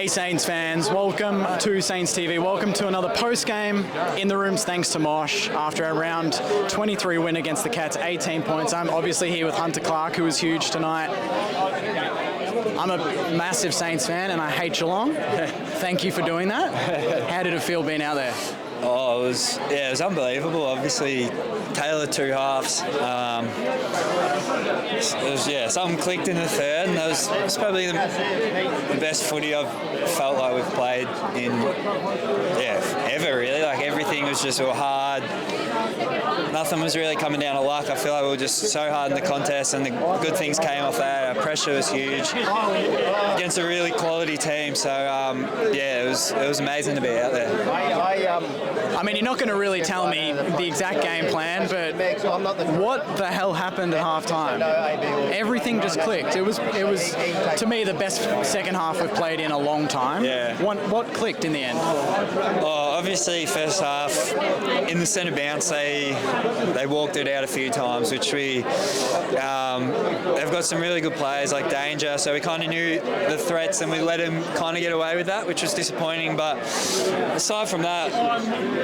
Hey Saints fans, welcome to Saints TV. Welcome to another post-game in the rooms thanks to Mosh after a round 23 win against the Cats, 18 points. I'm obviously here with Hunter Clark, who was huge tonight. I'm a massive Saints fan and I hate Geelong. Thank you for doing that. How did it feel being out there? Oh, it was unbelievable. Obviously, tale of two halves. Something clicked in the third, and that was probably the best footy I've felt like we've played in, ever really. Like everything was just all hard. Nothing was really coming down to luck. I feel like we were just so hard in the contest, and the good things came off that. Our pressure was huge against a really quality team. So it was amazing to be out there. I mean, you're not going to really tell me the exact game plan, but what the hell happened at halftime? Everything just clicked. It was to me the best second half we've played in a long time. Yeah. What clicked in the end? Oh, obviously first half in the centre bounce they walked it out a few times, which they've got some really good players like Danger, so we kind of knew the threats and we let them kind of get away with that, which was disappointing. But aside from that,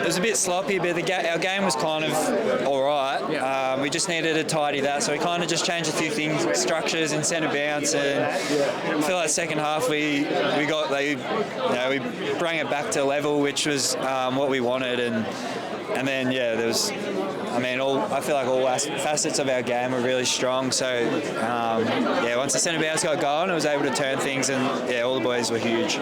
it was a bit sloppy, but our game was kind of all right. Yeah. We just needed to tidy that, so we kind of just changed a few things, structures in centre bounce, and I feel like second half we brought it back to level, which was what we wanted, and then there was. I feel like all facets of our game were really strong. So, once the centre bounce got going, I was able to turn things, and all the boys were huge.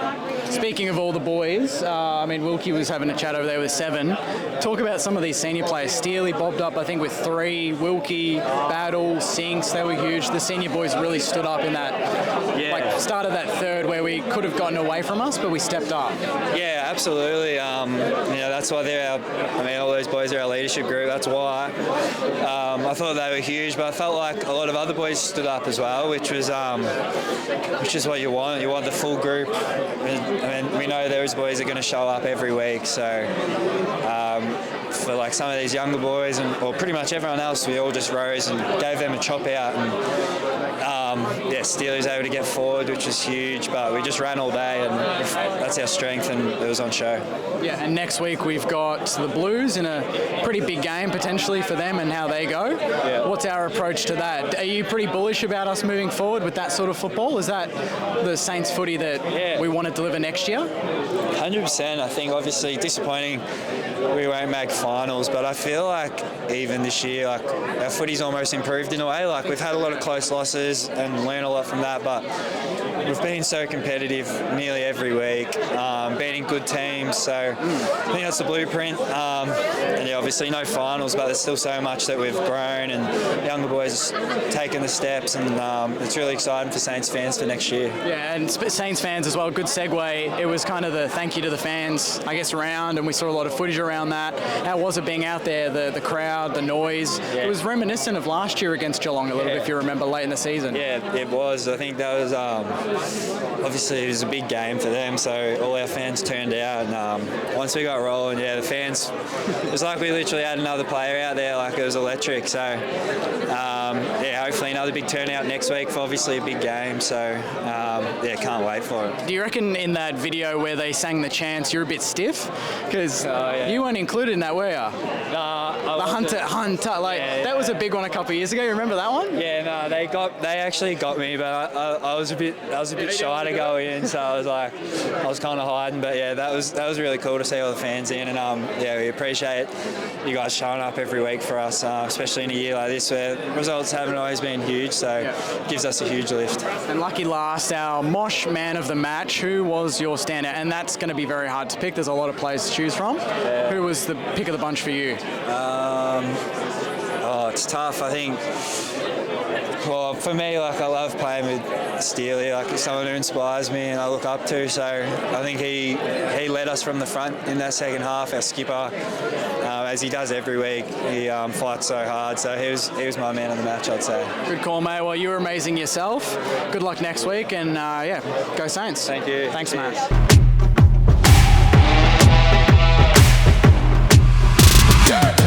Speaking of all the boys, Wilkie was having a chat over there with 7. Talk about some of these senior players. Steely bobbed up, I think, with 3. Wilkie, Battle, Sinks, they were huge. The senior boys really stood up in that, started that third where we could have gotten away from us, but we stepped up. Yeah, absolutely. That's why they're all those boys are our leadership group. That's why. I thought they were huge, but I felt like a lot of other boys stood up as well, which is what you want. You want the full group. We know those boys are going to show up every week, so for like some of these younger boys or pretty much everyone else, we all just rose and gave them a chop out, and Steely's able to get forward, which is huge, but we just ran all day, and that's our strength, and it was on show. Yeah, and next week we've got the Blues in a pretty big game potentially for them and how they go. Yeah. What's our approach to that? Are you pretty bullish about us moving forward with that sort of football? Is that the Saints footy that we want to deliver next year? 100%. I think obviously disappointing we won't make finals, but I feel like even this year, like our footy's almost improved in a way. Like we've had a lot of close losses and learned a lot from that, but we've been so competitive nearly every week, beating good teams. So I think that's the blueprint. Obviously no finals, but there's still so much that we've grown, and younger boys taking the steps, and it's really exciting for Saints fans for next year. Yeah, and Saints fans as well. Good segue. It was kind of the thank you to the fans, I guess, round, and we saw a lot of footage around that. How was it being out there? The crowd, the noise. Yeah. It was reminiscent of last year against Geelong a little bit, if you remember, late in the season. Yeah, it was. I think that was obviously it was a big game for them, so all our fans turned out, and once we got rolling, the fans, it was like we literally had another player out there, like it was electric. So hopefully another big turnout next week for obviously a big game. So can't wait for it. Do you reckon in that video where they sang the chants you're a bit stiff? Because you weren't included in that, were you? The Hunter, that was a big one a couple of years ago. You remember that one? Yeah, no, they actually got me, but I was a bit shy to go in, so I was kind of hiding. But that was really cool to see all the fans in, and we appreciate you guys showing up every week for us, especially in a year like this where results haven't always been huge, so it gives us a huge lift. And lucky last, our Mosh Man of the match. Who was your standout? And that's going to be very hard to pick. There's a lot of players to choose from. Yeah. Who was the pick of the bunch for you? It's tough. I think. Well, for me, I love playing with Steely. He's someone who inspires me and I look up to. So I think he led us from the front in that second half. Our skipper, as he does every week, he fights so hard. So he was my man of the match, I'd say. Good call, mate. Well, you were amazing yourself. Good luck next week, and go Saints. Thank you. Thanks, Matt. Yeah.